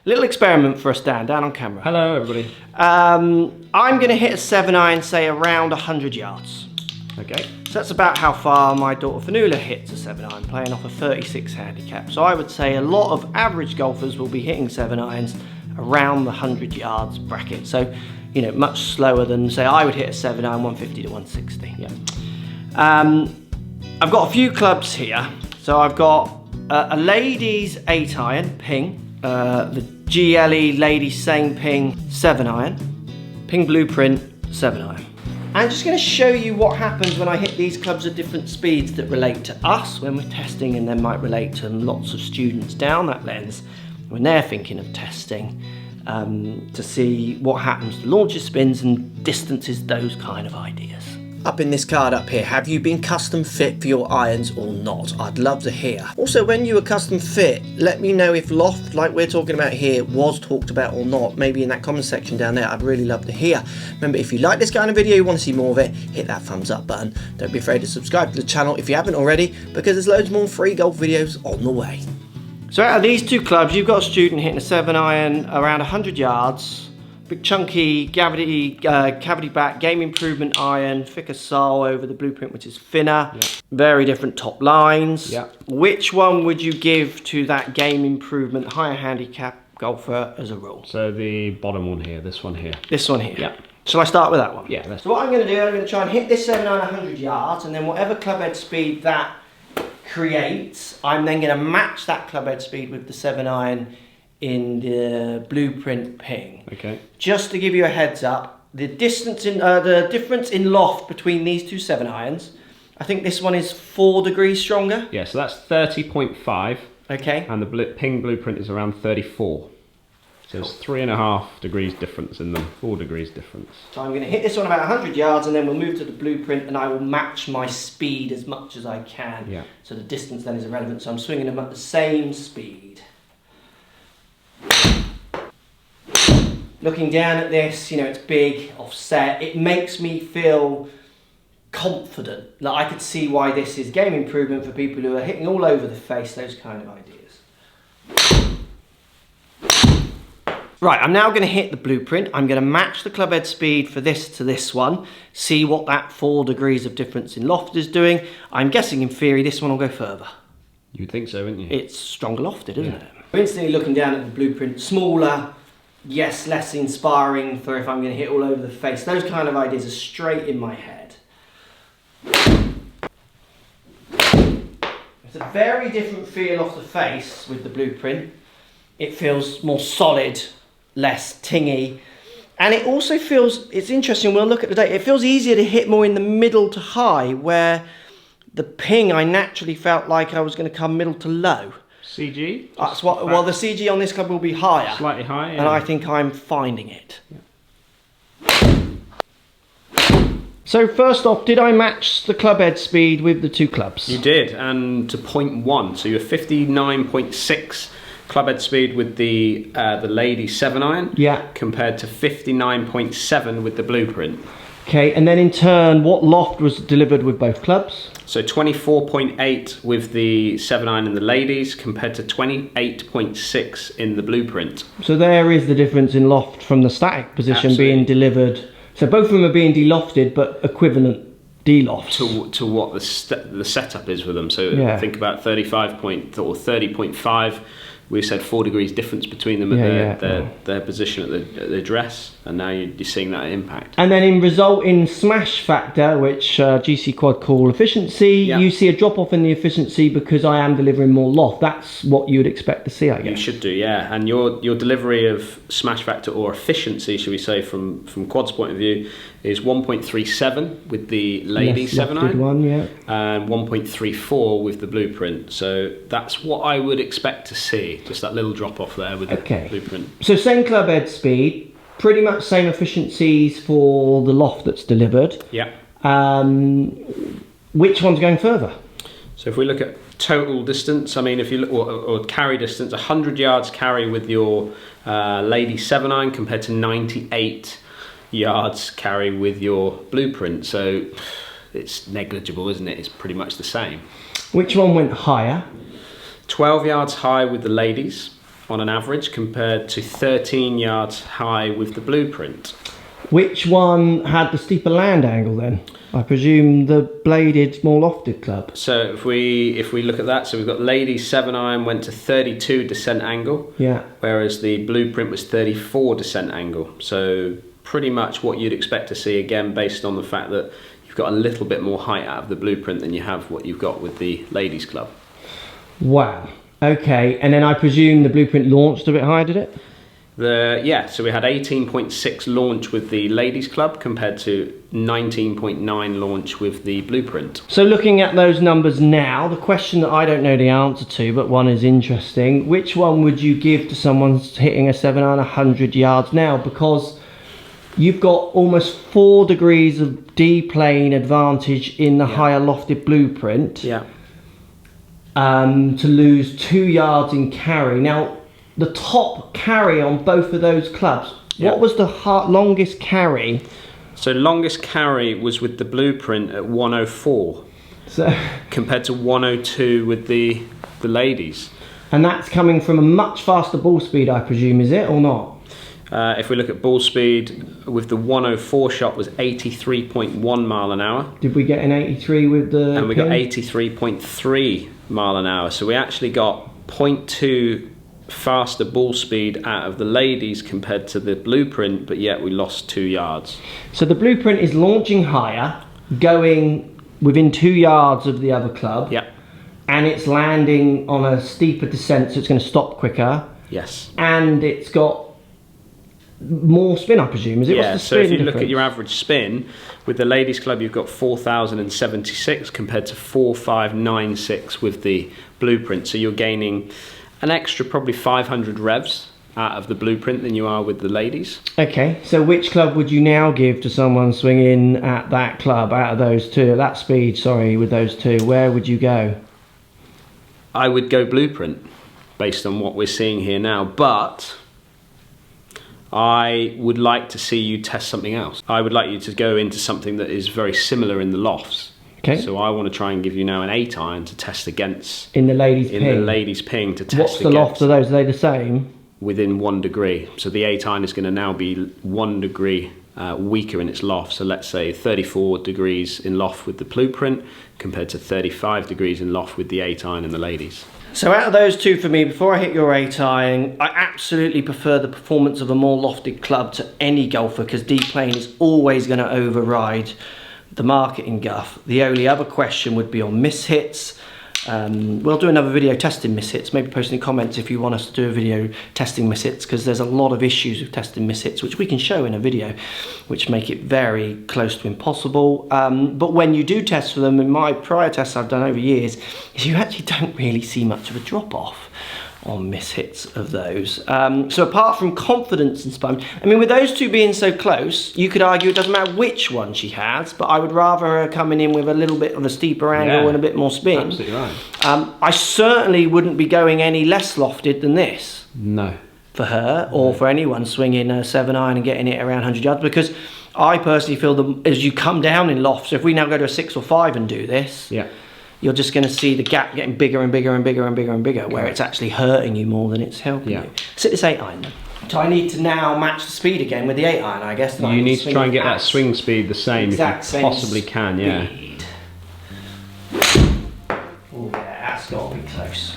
Little experiment for us, Dan. Down on camera. Hello, everybody. I'm going to hit a 7-iron, say around 100 yards. Okay. So that's about how far my daughter Fanula hits a 7-iron, playing off a 36 handicap. So I would say a lot of average golfers will be hitting 7-irons around the 100 yards bracket. So, you know, much slower than, say, I would hit a 7-iron 150 to 160. Yeah. I've got a few clubs here. So I've got a ladies 8-iron ping, the GLE ladies same ping 7-iron, ping blueprint 7-iron. I'm just going to show you what happens when I hit these clubs at different speeds that relate to us when we're testing, and then might relate to lots of students down that lens when they're thinking of testing, to see what happens to launches, spins and distances, those kind of ideas. Up in this card up here, have you been custom fit for your irons or not? I'd love to hear. Also, when you were custom fit, let me know if loft, like we're talking about here, was talked about or not. Maybe in that comment section down there, I'd really love to hear. Remember, if you like this kind of video, you want to see more of it, hit that thumbs up button. Don't be afraid to subscribe to the channel if you haven't already, because there's loads more free golf videos on the way. So out of these two clubs, you've got a student hitting a 7-iron around 100 yards. Big chunky cavity back, game improvement iron, thicker sole over the blueprint, which is thinner. Yeah. Very different top lines. Yeah. Which one would you give to that game improvement higher handicap golfer as a rule? So the bottom one here, this one here. This one here. Yeah. Shall I start with that one? Yeah. So what I'm going to do, I'm going to try and hit this 7-iron 100 yards, and then whatever club head speed that creates, I'm then going to match that club head speed with the 7-iron in the blueprint ping. Okay. Just to give you a heads up, the distance in the difference in loft between these two 7-irons, I think this one is 4 degrees stronger. Yeah, so that's 30.5. Okay. And the ping blueprint is around 34. So there's 3.5 degrees difference in them, 4 degrees difference. So I'm going to hit this one about 100 yards, and then we'll move to the blueprint, and I will match my speed as much as I can. Yeah. So the distance then is irrelevant. So I'm swinging them at the same speed. Looking down at this, you know, it's big, offset. It makes me feel confident. Like I could see why this is game improvement for people who are hitting all over the face, those kind of ideas. Right, I'm now going to hit the blueprint. I'm going to match the club head speed for this to this one, see what that 4 degrees of difference in loft is doing. I'm guessing in theory this one will go further. You'd think so, wouldn't you? It's stronger lofted, isn't it? I'm instantly looking down at the blueprint, smaller, yes, less inspiring for if I'm going to hit all over the face. Those kind of ideas are straight in my head. It's a very different feel off the face with the blueprint. It feels more solid, less tingy. And it also feels, it's interesting, we'll look at the data, it feels easier to hit more in the middle to high, where the ping I naturally felt like I was going to come middle to low. CG? That's what, well, the CG on this club will be higher. Slightly higher, yeah. And I think I'm finding it. Yeah. So first off, did I match the club head speed with the two clubs? You did, and to 0.1, so you're 59.6 club head speed with the lady 7-iron. Yeah. Compared to 59.7 with the blueprint. Okay, and then in turn, what loft was delivered with both clubs? So 24.8 with the 7-iron in the ladies compared to 28.6 in the blueprint. So there is the difference in loft from the static position. Absolutely. Being delivered. So both of them are being delofted, but equivalent delofts. To what the setup is with them. So yeah. Think about 30.5. We said 4 degrees difference between them at their position at the address, and now you're seeing that impact. And then in result in smash factor, which GC Quad call efficiency, you see a drop off in the efficiency because I am delivering more loft. That's what you would expect to see, I guess. You should do, yeah. And your delivery of smash factor or efficiency, should we say, from Quad's point of view, is 1.37 with the lady 7-iron, and 1.34 with the blueprint. So that's what I would expect to see. Just that little drop off there with the blueprint. So same club head speed, pretty much same efficiencies for the loft that's delivered. Yeah. Which one's going further? So if we look at total distance, I mean, if you look, or carry distance, 100 yards carry with your lady 7-iron compared to 98 yards carry with your blueprint. So it's negligible, isn't it? It's pretty much the same. Which one went higher? 12 yards high with the ladies on an average compared to 13 yards high with the blueprint. Which one had the steeper land angle then? I presume the bladed, more lofted club. So if we look at that, so we've got ladies 7-iron went to 32 descent angle, yeah, whereas the blueprint was 34 descent angle. So pretty much what you'd expect to see, again, based on the fact that you've got a little bit more height out of the blueprint than you have what you've got with the ladies club. Wow. Okay, and then I presume the blueprint launched a bit higher, did it? So we had 18.6 launch with the ladies club compared to 19.9 launch with the blueprint. So looking at those numbers now, the question that I don't know the answer to, but one is interesting, which one would you give to someone hitting a 7-iron 100 yards now? Because you've got almost 4 degrees of D-plane advantage in the higher lofted blueprint. Yeah. To lose 2 yards in carry. Now, the top carry on both of those clubs, what was the longest carry? So longest carry was with the blueprint at 104, so, compared to 102 with the ladies. And that's coming from a much faster ball speed, I presume, is it, or not? If we look at ball speed, with the 104 shot was 83.1 mile an hour. Did we get an 83 with the And we pin? got 83.3 mile an hour. So we actually got 0.2 faster ball speed out of the ladies compared to the blueprint, but yet we lost 2 yards. So the blueprint is launching higher, going within 2 yards of the other club. Yeah. And it's landing on a steeper descent, so it's going to stop quicker. Yes. And it's got more spin, I presume. Is it? Yeah, What's the so spin if you difference? look at your average spin, with the ladies club you've got 4,076 compared to 4,596 with the blueprint. So you're gaining an extra probably 500 revs out of the blueprint than you are with the ladies. Okay, so which club would you now give to someone swinging at that club out of those two, at that speed, sorry, with those two? Where would you go? I would go blueprint based on what we're seeing here now, but I would like to see you test something else. I would like you to go into something that is very similar in the lofts. Okay. So I want to try and give you now an 8-iron to test against In the ladies' in ping? the ladies' ping to test What's the against loft of those? Are they the same? within 1 degree. So the 8-iron is going to now be 1 degree weaker in its loft. So let's say 34 degrees in loft with the blueprint compared to 35 degrees in loft with the 8-iron in the ladies. So out of those two for me, before I hit your 8-iron, I absolutely prefer the performance of a more lofted club to any golfer, because D-plane is always going to override the marketing guff. The only other question would be on mishits. We'll do another video testing mishits. Maybe post in the comments if you want us to do a video testing mishits, because there's a lot of issues with testing mishits which we can show in a video, which make it very close to impossible. But when you do test for them, in my prior tests I've done over years, is you actually don't really see much of a drop off on mishits of those. So apart from confidence and spun, I mean, with those two being so close, you could argue it doesn't matter which one she has, but I would rather her coming in with a little bit of a steeper angle and a bit more spin. Absolutely right. I certainly wouldn't be going any less lofted than this. No. For her, or for anyone swinging a 7-iron and getting it around 100 yards, because I personally feel that as you come down in loft, so if we now go to a 6 or 5 and do this, Yeah. you're just going to see the gap getting bigger and bigger and bigger and bigger and bigger, where it's actually hurting you more than it's helping you. Sit this 8-iron then. So I need to now match the speed again with the 8-iron, I guess. You need to try and get that swing speed the same if you possibly can, yeah. Oh yeah, that's got to be close.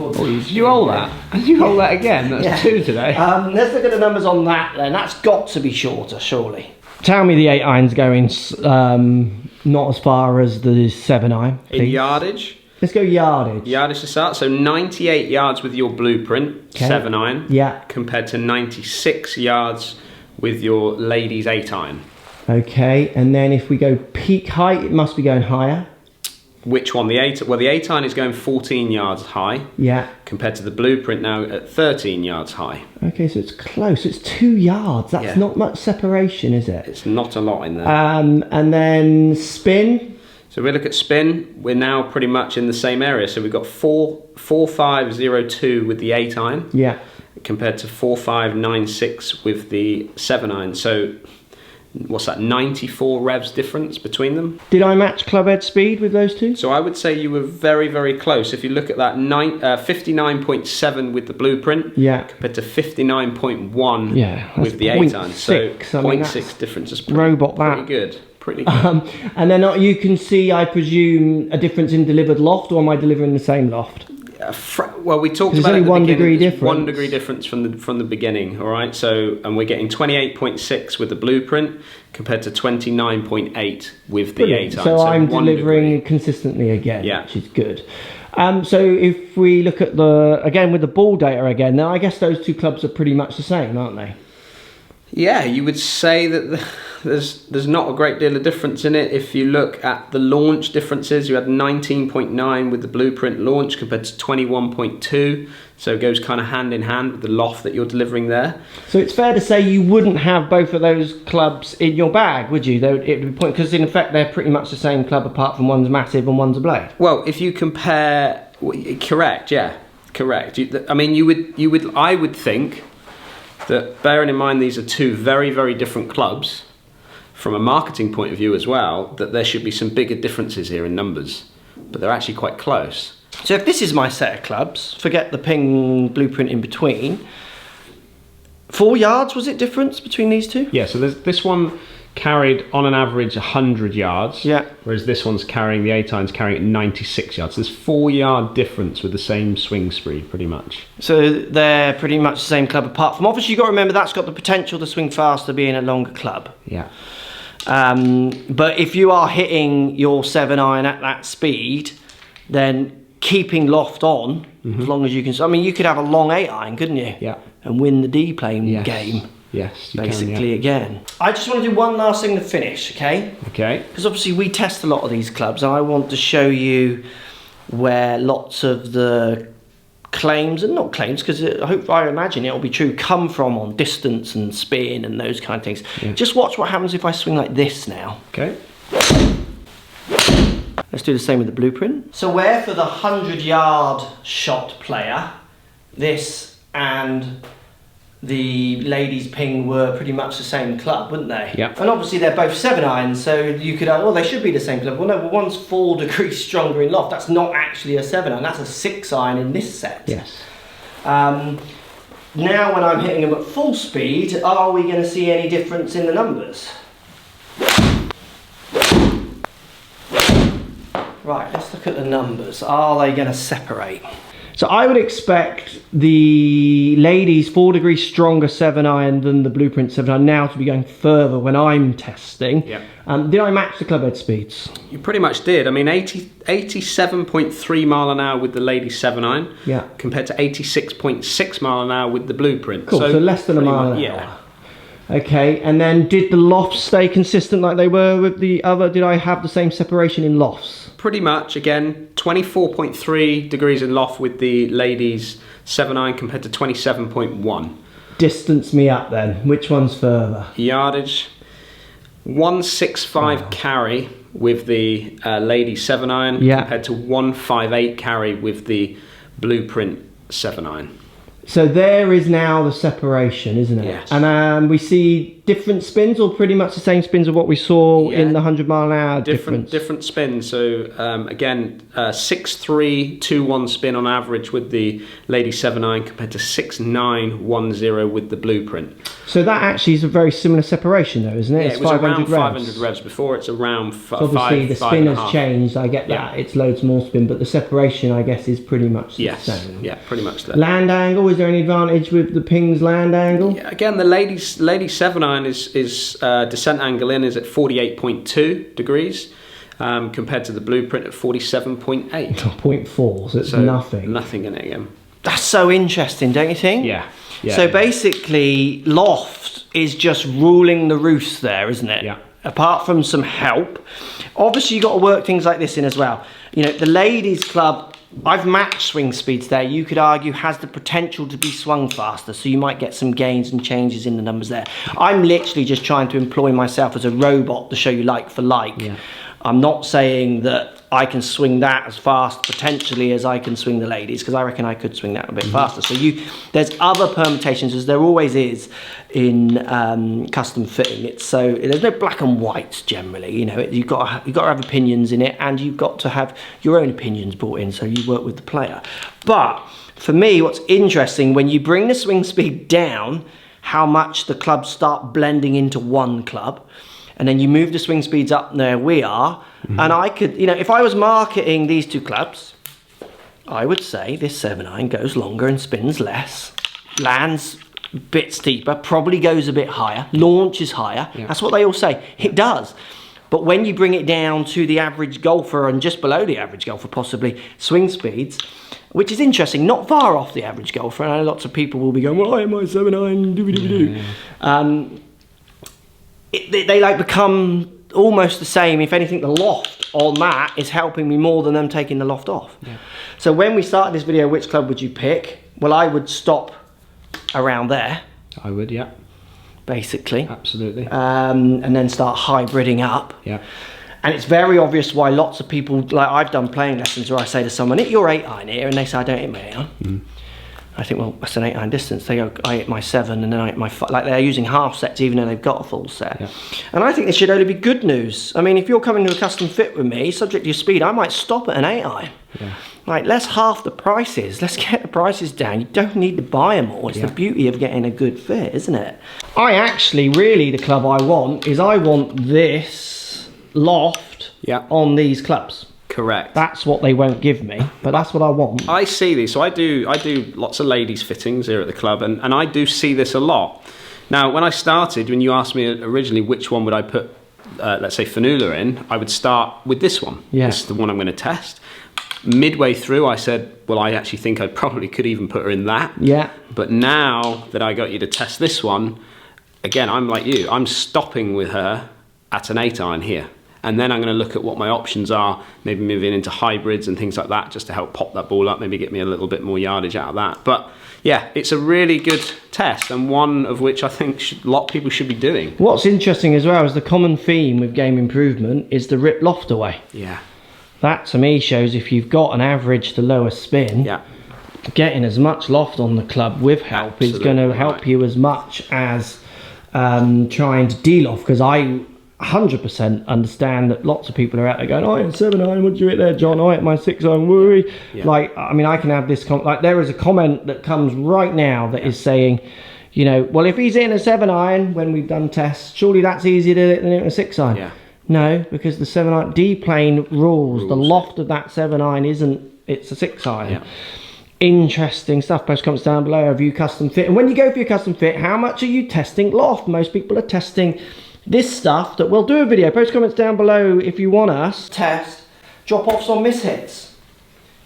Oh, did you hold that? Did you hold that again? That's 2 today. Let's look at the numbers on that then. That's got to be shorter, surely. Tell me the 8-iron's going not as far as the 7-iron. In yardage? Let's go yardage. Yardage to start. So 98 yards with your blueprint, 7-iron. Yeah. Compared to 96 yards with your ladies 8-iron. Okay, and then if we go peak height, it must be going higher. Which one? The 8? Well, the 8-iron is going 14 yards high. Yeah. Compared to the blueprint now at 13 yards high. Okay, so it's close. It's 2 yards. That's not much separation, is it? It's not a lot in there. And then spin. So So we look at spin, we're now pretty much in the same area. So we've got 4.502 with the 8 iron. Yeah. Compared to 4.596 with the 7 iron. So what's that, 94 revs difference between them? Did I match club head speed with those two? So I would say you were very, very close. If you look at that 59.7 with the blueprint, compared to 59.1 with the 8 iron. So 0.6 difference is pretty good. Pretty good. And then you can see, I presume, a difference in delivered loft, or am I delivering the same loft? Well, we talked about only 1 degree difference. 1 degree difference from the beginning. All right. So, and we're getting 28.6 with the blueprint compared to 29.8 with the 8 iron. So I'm delivering consistently again, which is good. So if we look at again with the ball data again, now I guess those two clubs are pretty much the same, aren't they? Yeah, you would say that there's not a great deal of difference in it. If you look at the launch differences, you had 19.9 with the blueprint launch compared to 21.2. So it goes kind of hand in hand with the loft that you're delivering there. So it's fair to say you wouldn't have both of those clubs in your bag, would you? It would be because in effect they're pretty much the same club, apart from one's massive and one's a blade. Well, if you compare, correct, yeah, correct. I mean, I would think that, bearing in mind these are two very, very different clubs, from a marketing point of view as well, that there should be some bigger differences here in numbers, but they're actually quite close. So if this is my set of clubs, forget the Ping blueprint in between, 4 yards was it difference between these two? Yeah, so this one carried on an average 100 yards, whereas this one's carrying, the 8 iron's carrying at 96 yards. So there's 4 yard difference with the same swing speed, pretty much. So they're pretty much the same club, apart from, obviously you've got to remember that's got the potential to swing faster being a longer club. Yeah. But if you are hitting your 7 iron at that speed, then keeping loft on, as long as you can, I mean, you could have a long 8 iron, couldn't you? Yeah. And win the D plane game. Yes, you basically can, again. I just want to do one last thing to finish, okay? Okay. Because obviously we test a lot of these clubs, and I want to show you where lots of the claims, and not claims, because I imagine it'll be true, come from on distance and spin and those kind of things. Yeah. Just watch what happens if I swing like this now. Okay. Let's do the same with the blueprint. So where for the 100-yard shot player, this and the ladies' Ping were pretty much the same club, wouldn't they? Yeah. And obviously they're both 7 irons, so you could, well, they should be the same club. Well, no, one's 4 degrees stronger in loft. That's not actually a 7 iron, that's a 6 iron in this set. Yes. Now when I'm hitting them at full speed, are we going to see any difference in the numbers? Right, let's look at the numbers. Are they going to separate? So I would expect the ladies 4 degrees stronger 7 iron than the blueprint 7 iron now to be going further when I'm testing. Yeah. Did I match the club head speeds? You pretty much did. I mean, 87.3 mile an hour with the ladies 7 iron, compared to 86.6 mile an hour with the blueprint. Cool, so less than a mile an hour. Okay, and then did the lofts stay consistent like they were with the other? Did I have the same separation in lofts? Pretty much, again, 24.3 degrees in loft with the ladies 7 iron compared to 27.1. Distance me up then. Which one's further? Yardage, 165 carry with the ladies 7 iron compared to 158 carry with the blueprint 7 iron. So there is now the separation, isn't it? Yes. And we see different spins, or pretty much the same spins of what we saw in the 100 mile an hour difference? Different spins. So again, 6.321 spin on average with the lady 7 iron compared to 6.910 with the blueprint. So that actually is a very similar separation though, isn't it? Yeah, it's it was 500 around 500 revs before. It's around so obviously the spin has changed, I get that. Yeah. It's loads more spin, but the separation I guess is pretty much the same. Yeah, pretty much that. Land angle, is there any advantage with the Ping's land angle? Yeah, again, the lady 7 iron is descent angle in is at 48.2 degrees compared to the blueprint at 47.8. 0.4, so it's nothing. Nothing in it again. That's so interesting, don't you think? Yeah. So basically, loft is just ruling the roost there, isn't it? Yeah. Apart from some help. Obviously, you've got to work things like this in as well. You know, the ladies' club, I've matched swing speeds there. You could argue has the potential to be swung faster, so you might get some gains and changes in the numbers there. I'm literally just trying to employ myself as a robot to show you like for like. Yeah. I'm not saying that I can swing that as fast potentially as I can swing the ladies, because I reckon I could swing that a bit faster. So there's other permutations, as there always is in custom fitting. There's no black and whites generally. You know, you've got to have opinions in it, and you've got to have your own opinions brought in, so you work with the player. But for me, what's interesting, when you bring the swing speed down, how much the clubs start blending into one club, and then you move the swing speeds up there we are, and I could, you know, if I was marketing these two clubs, I would say this 7-iron goes longer and spins less, lands a bit steeper, probably goes a bit higher, launches higher. Yeah. That's what they all say. It does. But when you bring it down to the average golfer and just below the average golfer, possibly, swing speeds, which is interesting, not far off the average golfer. And I know lots of people will be going, well, I have my 7-iron, doo-doo-doo-doo. They like become almost the same. If anything, the loft on that is helping me more than them taking the loft off. Yeah. So when we started this video, which club would you pick? Well, I would stop around there. I would, yeah. Basically. Absolutely. And then start hybriding up. Yeah. And it's very obvious why lots of people, like I've done playing lessons where I say to someone, hit your 8-iron here, and they say, I don't hit my 8-iron. I think, well, that's an 8-iron distance. They go, I hit my 7, and then I hit my 5. Like, they're using half sets even though they've got a full set. Yeah. And I think this should only be good news. I mean, if you're coming to a custom fit with me, subject to your speed, I might stop at an 8-iron. Yeah. Like, let's half the prices. Let's get the prices down. You don't need to buy them all. It's the beauty of getting a good fit, isn't it? I actually, really, the club I want this loft on these clubs. Correct. That's what they won't give me, but that's what I want. I see these. So I do lots of ladies fittings here at the club, and I do see this a lot. Now, when I started, when you asked me originally which one would I put, let's say, Fanula in, I would start with this one. Yeah. This is the one I'm going to test. Midway through, I said, well, I actually think I probably could even put her in that. Yeah. But now that I got you to test this one, again, I'm like you. I'm stopping with her at an 8-iron here. And then I'm going to look at what my options are, maybe moving into hybrids and things like that, just to help pop that ball up, maybe get me a little bit more yardage out of that. But yeah, it's a really good test, and one of which I think a lot of people should be doing. What's interesting as well is the common theme with game improvement is the rip loft away. Yeah. That to me shows if you've got an average to lower spin, getting as much loft on the club with help is going to help you as much as trying to de-loft, because I 100% understand that lots of people are out there going, oh, I hit 7-iron, what did you hit there, John? I hit my 6-iron, worry. Yeah. Like, I mean, I can have this, like, there is a comment that comes right now that is saying, you know, well, if he's hitting a 7-iron when we've done tests, surely that's easier to hit than hitting a 6-iron. Yeah. No, because the 7-iron D-plane rules. The loft of that 7-iron it's a 6-iron. Yeah. Interesting stuff. Post comments down below, review custom fit. And when you go for your custom fit, how much are you testing loft? Most people are testing this stuff that we'll do a video. Post comments down below if you want us test drop-offs on mishits.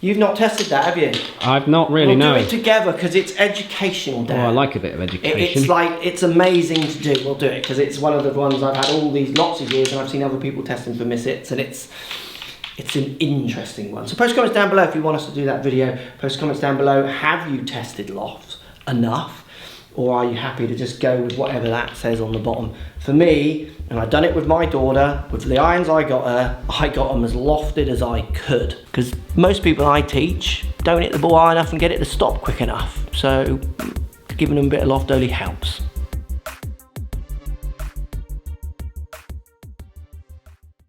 You've not tested that, have you? I've not really, no. We'll do it together because it's educational, Dan. Oh, I like a bit of education. It's amazing to do. We'll do it because it's one of the ones I've had all these lots of years, and I've seen other people testing for mishits, and it's an interesting one. So post comments down below if you want us to do that video. Post comments down below, have you tested lofts enough? Or are you happy to just go with whatever that says on the bottom? For me, and I've done it with my daughter, with the irons I got them as lofted as I could. Because most people I teach don't hit the ball high enough and get it to stop quick enough. So giving them a bit of loft only helps.